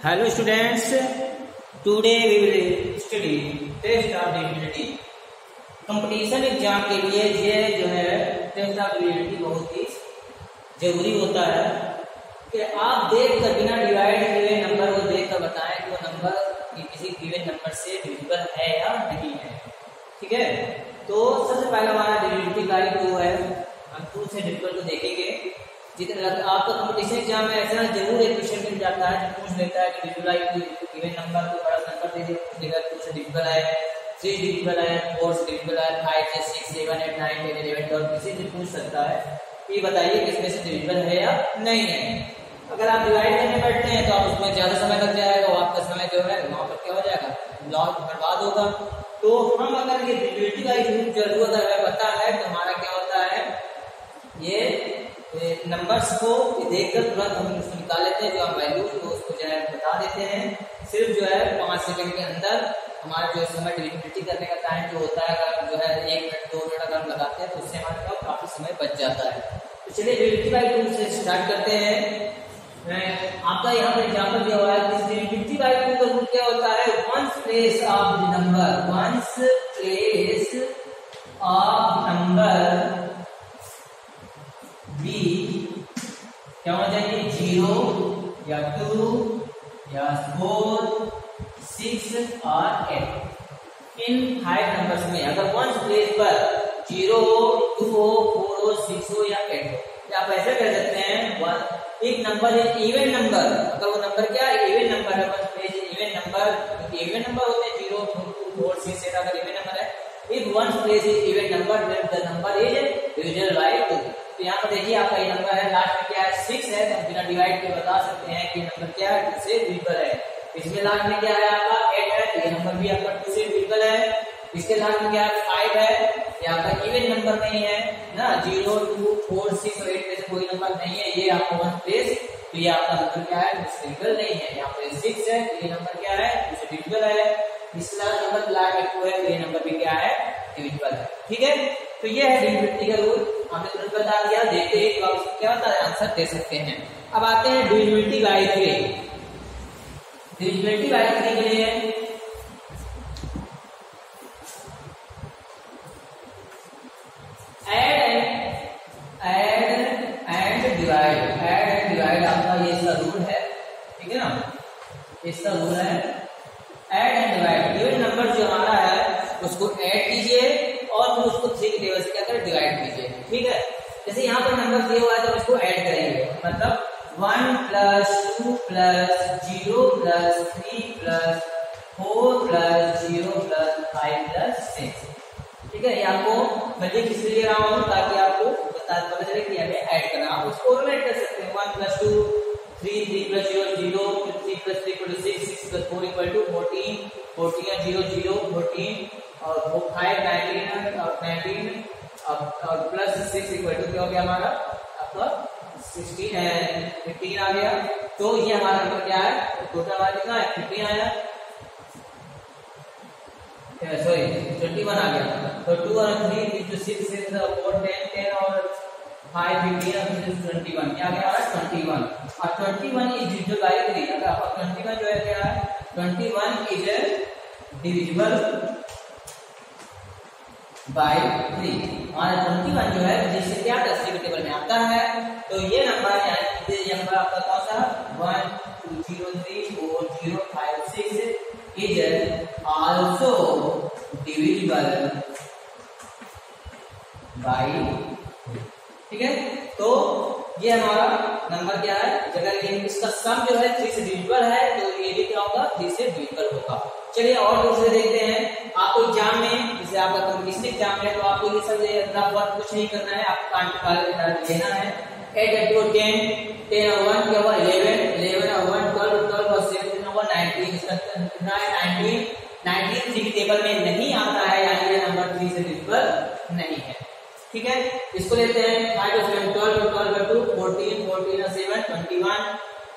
Hello students, today we will study test of divisibility. Competition exam के लिए ये जो है टेस्ट ऑफ डिविजिबिलिटी बहुत ही जरूरी होता है कि आप देख कर बिना डिवाइड हुए नंबर को देख कर बताएं कि वो नंबर किसी गिवन नंबर से डिविजिबल है या नहीं है। ठीक है, तो सबसे पहला हमारा डिविजिबिलिटी का जो है हम 2 से डिविजिबल को देखेंगे। जितना आपका कंपटीशन एग्जाम में ऐसा जरूर एक क्वेश्चन मिल जाता है जो पूछ लेता है कि गिवन नंबर को बड़ा नंबर दे देगा, 2 से डिविजिबल है, 3 डिविजिबल है, 4 से डिविजिबल है, 5 से 6 7 8 9 10 11 12 किसी से पूछ सकता है कि बताइए किसमें से डिविजिबल है या नहीं है। अगर आप डिवाइड करने बैठते हैं तो आप उसमें ज्यादा समय लग जाएगा और आपका समय जो है वहां पर क्या हो जाएगा, लॉस बर्बाद होगा। तो हम अगर ये डिविजिबिलिटी का जरूरत है पता है तो हमारा क्या होता है, ये नंबर्स को देखकर तुरंत हम उसको निकाल लेते हैं, जो हम वैल्यू तो उसको जो है बता देते हैं। सिर्फ जो है 5 सेकंड के अंदर हमारा जो समय डिविजिबिलिटी करने का टाइम जो होता है अगर जो है 1 मिनट 2 मिनट अगर हम लगाते हैं तो उससे हमारे पास काफी समय बच जाता है। तो चलिए डिविजिबिलिटी बाय 2 से स्टार्ट करते हैं। आपका यहाँ पर एग्जाम्पल दिया हुआ है, डिविजिबिलिटी बाय 2 का रूल क्या होता है, ones place of the number, ones place of number be क्या होना चाहिए, 0 या 2 या 4 6 और 8 इन 5 नंबर्स में अगर वंस प्लेस पर 0 2 4 6 या 8 हो, आप ऐसे कह सकते हैं एक नंबर है इवन नंबर, अगर वो नंबर क्या है इवन नंबर है, वंस प्लेस इवन नंबर, क्योंकि इवन नंबर होते हैं 0 2 4 6 8 अगर इवन नंबर है, if ones place is even number then the number is divisible by 2। तो यहाँ पर देखिए आपका ये नंबर है, लास्ट में क्या है 6 है, तो हम बिना डिवाइड के बता सकते हैं कि नंबर क्या है 2 से डिविजिबल है। इसमें लास्ट में क्या है आपका 8 है, तो ये नंबर भी आपका 2 से डिविजिबल है। इसके लास्ट में क्या है 5 है, ये आपका इवन नंबर नहीं है ना, 0 2 4 6 और 8 में से कोई नंबर नहीं है, ये आपका वन प्लेस, तो ये आपका नंबर क्या है 2 से डिविजिबल नहीं है। यहाँ पे 6 है, तो ये नंबर क्या है 2 से डिविजिबल है। इसका नंबर लास्ट में 2 है, तो ये नंबर भी क्या है डिविजिबल है। ठीक है, तो ये है डिविजिबिलिटी का रूल, हमने तुरंत बता दिया। देखते हैं तो आप क्या होता है आंसर दे सकते हैं। अब आते हैं डिविजिबिलिटी बाय 3। डिविजिबिलिटी बाय 3 के लिए ऐड एंड डिवाइड आपका ये इसका रूल है। ठीक है ना, इसका रूल है add and divide. Even number जो हमारा है उसको ऐड कीजिए और फिर उसको 3 के टेबल से क्या करें डिवाइड कीजिए। ठीक है, जैसे यहाँ पर नंबर दिया हुआ है तो इसको ऐड करेंगे, मतलब 1 + 2 + 0 + 3 + 4 + 0 + 5 + 6। ठीक है, ये आपको मैं लिख इसलिए ले रहा हूँ ताकि आपको पता चले कि हमें ऐड करना। आप उसको और ऐड कर सकते हैं 1 + 2 3 3 + 0 0 3 + 3 = 6 6 + 4 = 14 14 0 0 14 और 5 19 और 19 और प्लस 6 = क्या हो गया हमारा आपका 15 आ गया। तो ये हमारा नंबर क्या है, टोटल हमारा कितना है 15 आया, सॉरी 21 आ गया। तो 2 और 3 × 6 6 4 10 10 और 5 15 और 21 क्या गया हमारा 21। और 21 इज डिविजिबल बाय 3। अगर आपका 21 जो है क्या है 21 इज डिविजिबल बाय 3। और 21 जो है जिससे क्या 10 के टेबल में आता है, तो ये नंबर ये नंबर आपका कौन सा 1 2 0 3 4 0 5 6 इज आल्सो डिविजिबल बाय 3। ठीक है, तो ये हमारा नंबर क्या है, अगर ये इसका सम जो है 3 से डिविजिबल है तो ये भी क्या होगा 3 से डिविजिबल होगा। चलिए और दूसरे देखते हैं। आपको एग्जाम में जैसे आपका कंपटीशन एग्जाम है तो आपको ये सब वर्क कुछ नहीं करना है, आपको कांट लेना है। 8 × 2 10 10 और 1 क्या हुआ 11 11 और 1 12 12 और 7 कितना हुआ 19। इसका कितना है 19 3 के टेबल में नहीं आता है, यानी ये नंबर 3 से डिविजिबल नहीं है। ठीक है, इसको लेते हैं 5 और 7 12 और 12 और 2 14 14 और 7 21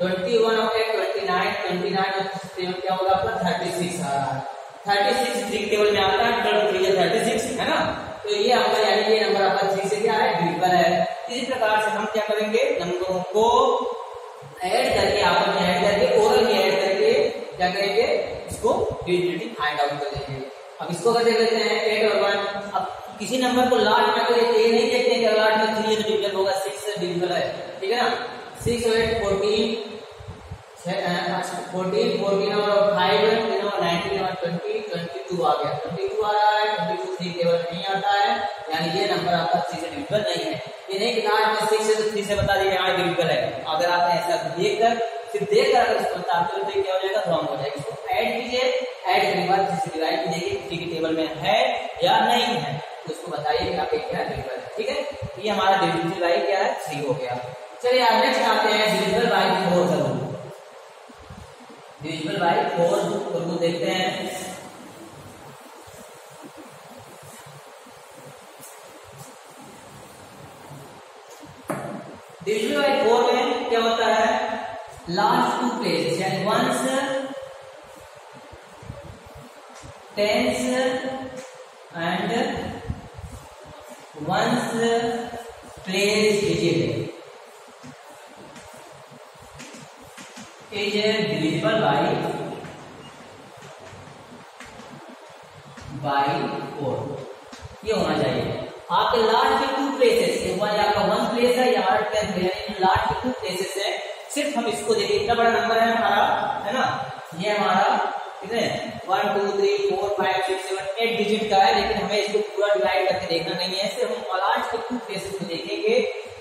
21 और 8 29 29 और 7 क्या होगा आपका 36 आ रहा है। 36 3 के टेबल में आता है, 12 3 36 है ना, तो ये आपका यानी ये नंबर आपका 3 से क्या है डिविजिबल है। इसी प्रकार से हम क्या करेंगे, नंबरों को ऐड करके आपस में ऐड करके ओरल में ऐड करके डिविजिबिलिटी फाइंड आउट कर देंगे। अब इसको कर देते हैं 8 और 1। अब किसी नंबर को लास्ट में अगर ये नहीं देखते हैं कि लास्ट में 3 है तो डिविजिबल होगा, 6 से डिविजिबल है, ठीक है ना। 6 और 8 14, 14 14 और 5 19 और 20 22 आ गया, 22 आ रहा है। 22 3 टेबल नहीं आता है, यानी ये नंबर आपका 3 से डिविजिबल नहीं है। ये नहीं कि लास्ट में 6 है तो 3 से बता दीजिए यहाँ डिविजिबल है। अगर आपने ऐसा सिर्फ देखकर अगर इसको बताते हो तो क्या हो जाएगा, रॉन्ग हो जाएगा। इसको ऐड कीजिए, ऐड करने के बाद किसी डिवाइड कीजिए किसी की टेबल में है या नहीं है, तो उसको बताइए कि आपके क्या डिविजिबल है, ठीक है। ये हमारा डिविजिबल बाय क्या है, 3 हो गया। चलिए आप नेक्स्ट आते हैं डिविजिबल बाय 4 करूँ। डिविजिबल बाय 4 को देखते हैं। डिविजिबल बाय 4 में क्या होता है, लास्ट 2 प्लेसेस यानी ones, tens and ones place digit is divisible by 4। ये होना चाहिए। आपके लास्ट के 2 प्लेसेस, आपका 1 प्लेस है या 8 प्लेस है, यानी लास्ट के 2 प्लेसेस है। सिर्फ हम इसको देखिए, इतना बड़ा नंबर है हमारा, है ना। ये हमारा कितने 1 2 3 4 5 6 7 8 डिजिट का है, लेकिन हमें इसको पूरा डिवाइड करके देखना नहीं है। सिर्फ हम लास्ट के 2 प्लेसेस को देखेंगे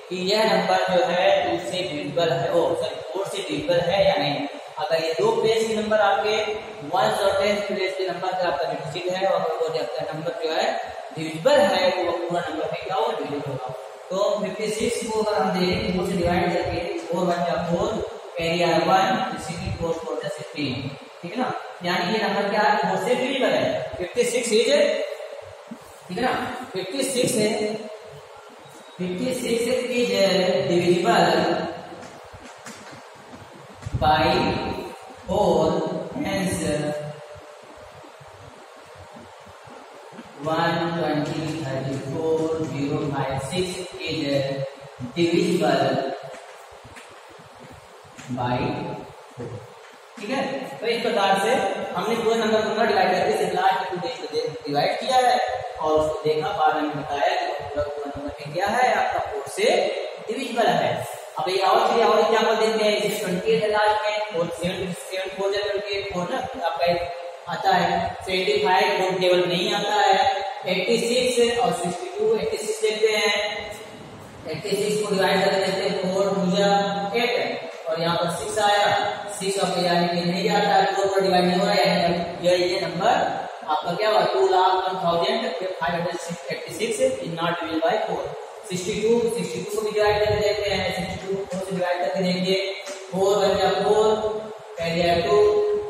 कि यह नंबर जो है 2 से डिविजिबल है, 4 से डिविजिबल है या नहीं। अगर ये 2 प्लेस के नंबर आपके 1 और 10 प्लेस के नंबर का आपका डिजिट है, और वो आपका नंबर जो है डिविजिबल है, तो वो पूरा नंबर में क्या होगा, डिविजिबल होगा। तो 56 को अगर हम देखें 4 से डिवाइड करके 4 1 जा 4 एरिया 1 इसीलिए 4 4 जा 16, ठीक है ना। यानी ये नंबर क्या है, 4 से डिविजिबल है। 56 इज, ठीक है ना, 56 है, 56 is divisible by 4, hence 1 20 34 0 5 6 is divisible by 4, ठीक है। तो इस प्रकार से हमने पूरे नंबर को डिवाइड करके सिर्फ लास्ट टू डिवाइड किया है और उसको देखा, बाद में बताया कि पूरा नंबर क्या है आपका 4 से डिविजिबल है। अब ये और चीजें और एग्जांपल देते हैं, जैसे 28 है लास्ट में, और 7 4 जा 28 4 ना आपका आता है। 75 कोड टेबल नहीं आता है। 86 और 62, 86 देखते हैं, 86 को डिवाइड करके देखते हैं 4 2 जा 8 है, और यहाँ पर 6 आया, 6 आपका यानी कि नहीं आता है, 4 पर डिवाइड नहीं हो रहा है, ये नंबर आपका क्या हुआ, 2,01,586 इज नॉट डिविजिबल बाय 4। 62 को भी डिवाइड करके देखते हैं, 62 को 4 से डिवाइड करके देंगे, 4 1 जा 4 एरिया 2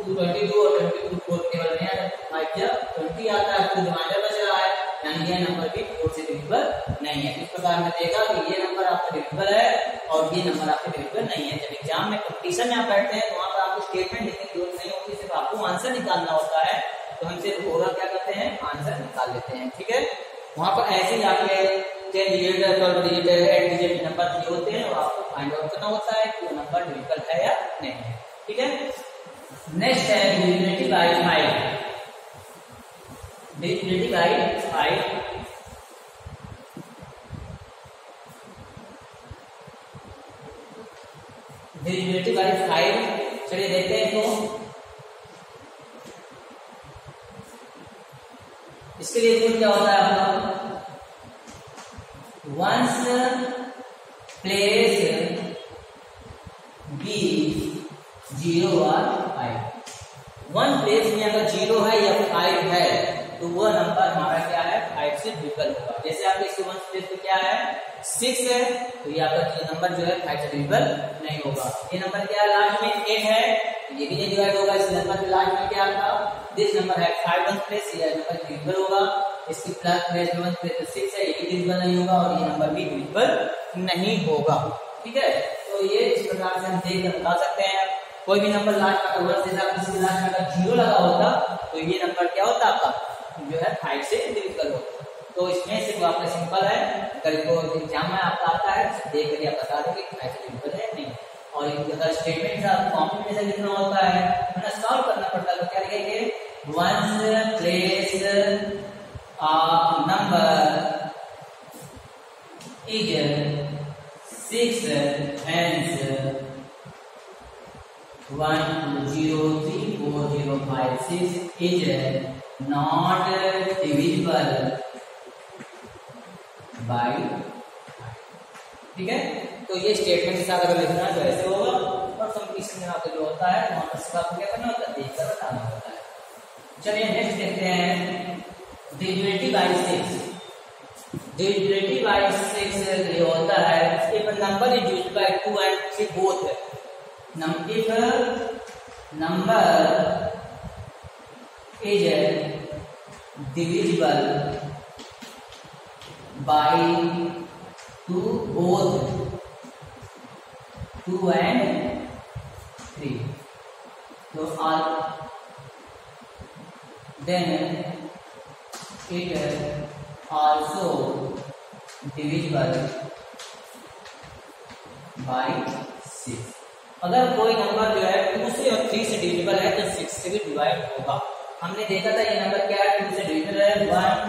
222 और 22 4 टेबल में आता है, 5 जा 20 आता है, तो रिमाइंडर बच रहा है, यानी ये नंबर भी 4 से डिविजिबल नहीं है। इस प्रकार में देखा कि ये नंबर आपका डिविजिबल है और ये नंबर आपका डिविजिबल नहीं है। जब एग्जाम में कंपटीशन में आप बैठते हैं तो वहां पर आपको स्टेटमेंट लिखने की जरूरत नहीं होती, सिर्फ आपको आंसर निकालना होता है, तो हम सिर्फ ओवरऑल क्या करते हैं, आंसर निकाल लेते हैं, ठीक है। वहां पर ऐसे ही आपके 10 डिजिट 12 डिजिट 8 डिजिट नंबर दिए होते हैं और आपको फाइंड आउट करना होता है कि वो नंबर डिविजिबल है या नहीं है, ठीक है। नेक्स्ट है divisibility bye 5। Divisibility bye 5 divisibility bye 5 चलिए देखते हैं। तो इसके लिए रूल क्या होता है आपका, वंस प्लेस बी 0 और 5। 1 प्लेस में अगर 0 है या 5 है तो वो नंबर हमारा क्या है, 5 से डिविजिबल होगा। जैसे आपके इस 1 प्लेस पे क्या है, 6 है, तो ये आपका नंबर जो है 5 से डिविजिबल नहीं होगा। ये नंबर क्या है, लास्ट में 8 है, ये भी नहीं डिवाइड होगा। इस नंबर के लास्ट में क्या था, दिस नंबर है 5 1 प्लेस, ये नंबर डिविजिबल होगा। इसकी प्लस प्लेस 1 प्लेस 6 है, ये डिविजिबल नहीं होगा और ये नंबर भी डिविजिबल नहीं होगा, ठीक है। तो ये इस प्रकार से हम देख कर बता सकते हैं। कोई भी नंबर लास्ट का 1 से किसी लास्ट में अगर 0 लगा होता तो ये नंबर क्या होता आपका जो है 5 से डिविजिबल होता। तो इसमें सिर्फ आपका सिंपल है, अगर को एग्जाम में आपका आता है देख कर आप बता देंगे कि 5 से डिविजिबल है नहीं। और अगर स्टेटमेंट कॉम्बिनेशन लिखना होता है, सॉल्व करना पड़ता है, तो क्या लिखेंगे once place of number is 6, hence 1 2 0 3 4 0 5 6 is not divisible by। ठीक है, तो ये स्टेटमेंट के साथ अगर लिखना है तो ऐसे होगा, और कंप्लीशन में आपको जो होता है वहां पर आपको क्या करना होता है, देखकर बताना होता है। चलिए नेक्स्ट देखते हैं डिविजिबिलिटी बाय 6। डिविजिबिलिटी बाय 6 ये होता है if a number is divisible by 2 and 3 both। if number is divisible by 2 both 2 and 3, so then it also divisible by 6। अगर कोई नंबर जो है 2 से और 3 से डिविजिबल है तो 6 से भी डिवाइड होगा। हमने देखा था ये नंबर क्या है, 2 से डिविजिबल है 1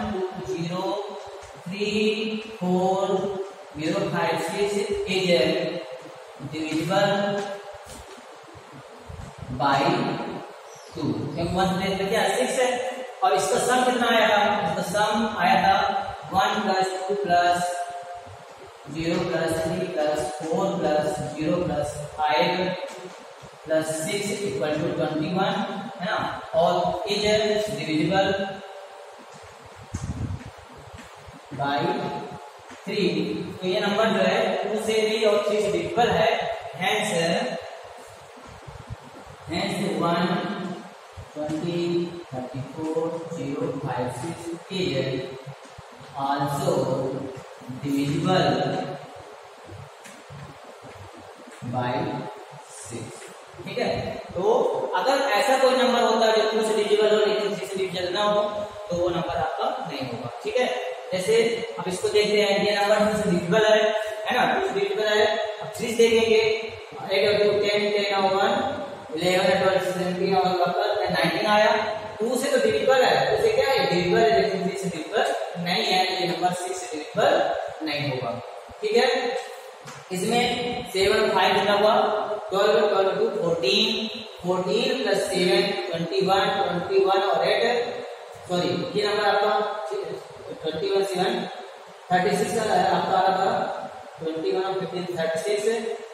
2 0 3 4 0 5 6 is divisible by 2, क्योंकि 1 प्लेस पे क्या 6 है, और इसका सम कितना आया था, इसका सम आया था 1 + 2 + 0 + 3 + 4 + 0 + 5 + 6 = 21 है ना, और is divisible by 3। तो ये नंबर जो है 2 से भी और 3 से डिविजिबल है, hence 1 20 34 0 5 6 is also divisible by 6। ठीक है, तो अगर ऐसा कोई नंबर होता है जो 2 से डिविजिबल हो लेकिन 3 से डिविजिबल ना हो तो वो नंबर आपका नहीं होगा। ठीक है, जैसे अब इसको देखते हैं, ये नंबर 2 से डिविजिबल है ना, 2 से डिविजिबल है। अब 3 देखेंगे 8 और 2 10 10 और 1 11 12 17 और 19 आया। 2 से तो डिविजिबल है, 2 से क्या है डिविजिबल है, लेकिन 3 से डिविजिबल नहीं है, ये नंबर 6 से डिविजिबल नहीं होगा। ठीक है, इसमें 7 और 5 कितना हुआ 12 12 2 14 14 + 7 21 21 और 8 सॉरी ये नंबर आपका 21 7 36 आपका आ रहा 21 और 15 36।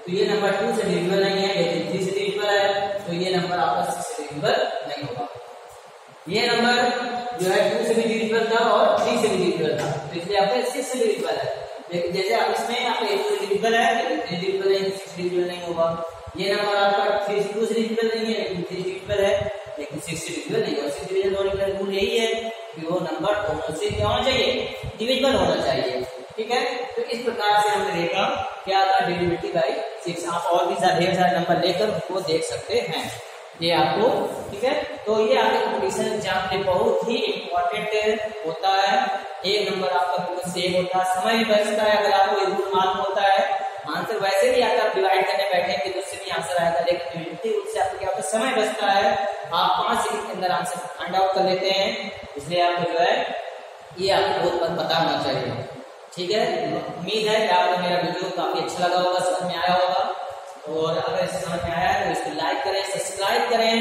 तो ये नंबर 2 से डिविजिबल नहीं है लेकिन 3 से डिविजिबल है, तो ये नंबर आपका 6 से डिविजिबल नहीं होगा। ये नंबर जो है 2 से भी डिविजिबल था और 3 से भी डिविजिबल था, तो इसलिए आपका 6 से डिविजिबल है। लेकिन जैसे आप इसमें आपका 1 से डिविजिबल है लेकिन 3 डिविजिबल नहीं, 6 डिविजिबल नहीं होगा। ये नंबर आपका 3 से 2 से डिविजिबल नहीं है लेकिन 3 डिविजिबल है, लेकिन 6 से डिविजिबल नहीं होगा। 6 डिविजन होने का रूल यही है कि वो नंबर दोनों से क्या होना चाहिए, डिविजिबल होना चाहिए। ठीक है, तो इस प्रकार से हमने देखा क्या था डिविजिबिलिटी बाय 6। आप और भी ढेर सारे नंबर लेकर उसको देख सकते हैं ये आपको। ठीक है, तो ये आपके कंपटीशन एग्जाम में बहुत ही इम्पोर्टेंट होता है। एक नंबर आपका बिल्कुल सेव होता है, समय भी बचता है। अगर आपको रूल मालूम होता है, आंसर वैसे भी आता है, डिवाइड करने बैठेंगे तो उससे भी आंसर आएगा, लेकिन डिविजिबिलिटी रूल से आपको क्या होता है, समय बचता है। आप 5 सेकंड के अंदर आंसर फाइंड आउट कर लेते हैं, इसलिए आपको जो है ये आपको बहुत पता होना चाहिए। ठीक है, उम्मीद है कि आपको मेरा वीडियो काफी अच्छा लगा होगा, समझ में आया होगा, और अगर इसे समझ में आया है तो इसको लाइक करें, सब्सक्राइब करें।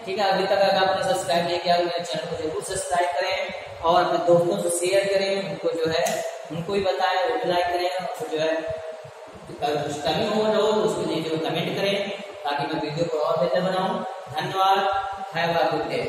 ठीक है, अभी तक अगर आपने सब्सक्राइब नहीं किया तो मेरे चैनल को जरूर सब्सक्राइब करें और अपने दोस्तों से शेयर करें, उनको जो है उनको भी बताएं, वो भी लाइक करें, और जो है अगर कुछ कमी हो तो उसको नीचे कमेंट करें ताकि मैं वीडियो को और बेहतर बनाऊं। धन्यवाद, हैव अ गुड डे।